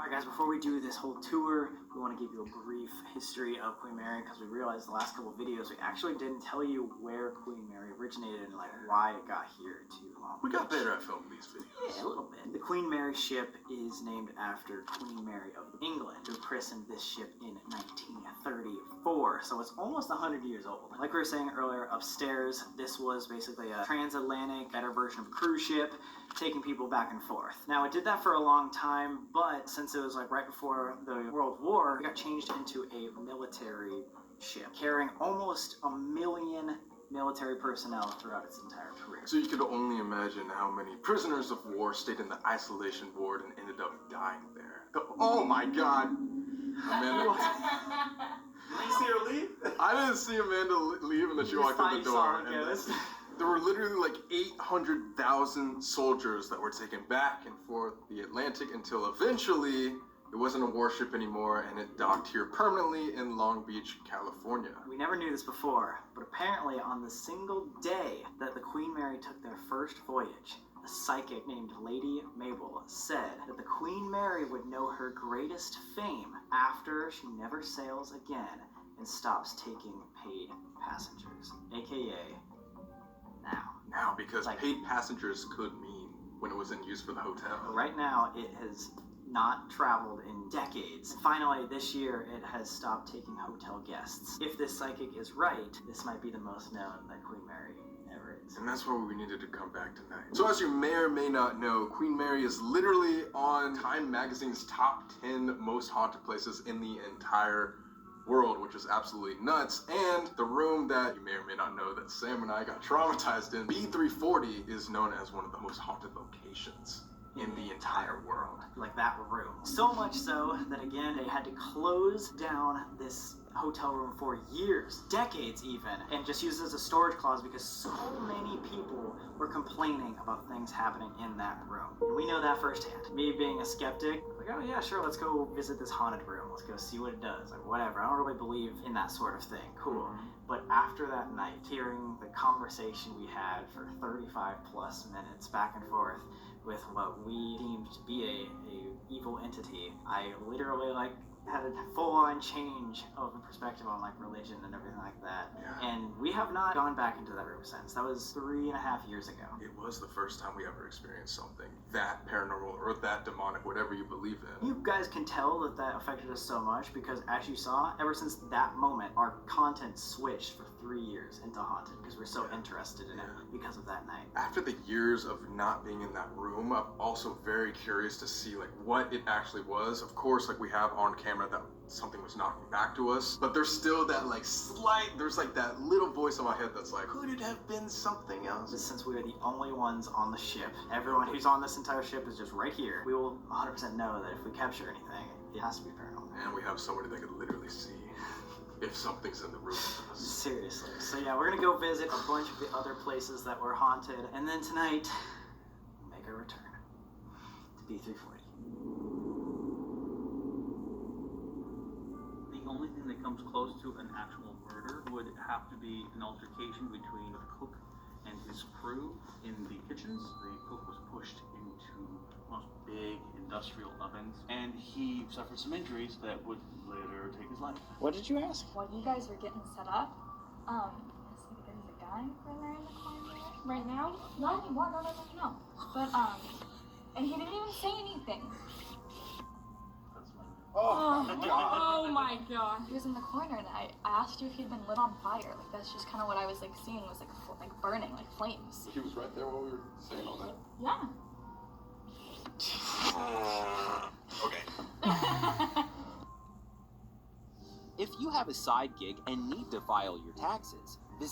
Alright guys, before we do this whole tour, we want to give you a brief history of Queen Mary because we realized the last couple of videos we actually didn't tell you where Queen Mary originated and like why it got here to Long Beach. We got better at filming these videos. Yeah, a little bit. The Queen Mary ship is named after Queen Mary of England, who christened this ship in 1934, so it's almost 100 years old. Like we were saying earlier, upstairs, this was basically a transatlantic, better version of a cruise ship, taking people back and forth. Now, it did that for a long time, but since it was like right before the World War, it got changed into a military ship, carrying almost 1 million military personnel throughout its entire career. So you could only imagine how many prisoners of war stayed in the isolation ward and ended up dying there. Oh my God! Amanda, did you see her leave? I didn't see Amanda leave, and then she walked in the door. There were literally like 800,000 soldiers that were taken back and forth the Atlantic until eventually it wasn't a warship anymore and it docked here permanently in Long Beach, California. We never knew this before, but apparently on the single day that the Queen Mary took their first voyage, a psychic named Lady Mabel said that the Queen Mary would know her greatest fame after she never sails again and stops taking paid passengers, aka now, because like, paid passengers could mean when it was in use for the hotel. Right now, it has not traveled in decades. Finally, this year, it has stopped taking hotel guests. If this psychic is right, this might be the most known that Queen Mary ever is. And that's why we needed to come back tonight. So as you may or may not know, Queen Mary is literally on Time Magazine's top 10 most haunted places in the entire world, which is absolutely nuts. And the room that you may or may not know that Sam and I got traumatized in, B340, is known as one of the most haunted locations in the entire world. Like that room. So much so that again, they had to close down this hotel room for years, decades even, and just use it as a storage closet because so many people were complaining about things happening in that room. And we know that firsthand. Me being a skeptic, like, oh yeah, sure, let's go visit this haunted room. Let's go see what it does. Like, whatever. I don't really believe in that sort of thing. Cool. But after that night, hearing the conversation we had for 35 plus minutes back and forth with what we deemed to be a evil entity, I literally had a full-on change of perspective on religion and everything like that. Yeah. And we have not gone back into that room since. That was 3.5 years ago. It was the first time we ever experienced something that paranormal or that demonic, whatever you believe in. You guys can tell that that affected us so much because, as you saw, ever since that moment, our content switched for 3 years into haunted because we're so interested in it because of that night. After the years of not being in that room, I'm also very curious to see what it actually was. Of course, we have on camera that something was knocking back to us, but there's still that there's that little voice in my head that's like, could it have been something else? Since we are the only ones on the ship, everyone who's on this entire ship is just right here. We will 100% know that if we capture anything, it has to be paranormal. And we have somebody that could literally see if something's in the room with us. Seriously. So yeah, we're gonna go visit a bunch of the other places that were haunted, and then tonight, we'll make our return to B340. The only thing that comes close to an actual murder would have to be an altercation between the cook and his crew in the kitchens. The cook was pushed into most big industrial ovens, and he suffered some injuries that would later take his life. What did you ask? While you guys were getting set up, there's a guy right there in the corner. Right now? Not anymore, no. But, and he didn't even say anything. Oh my god. He was in the corner, and I asked you if he'd been lit on fire. That's just kind of what I was seeing was burning, flames. He was right there while we were saying all that? Yeah. Okay. If you have a side gig and need to file your taxes,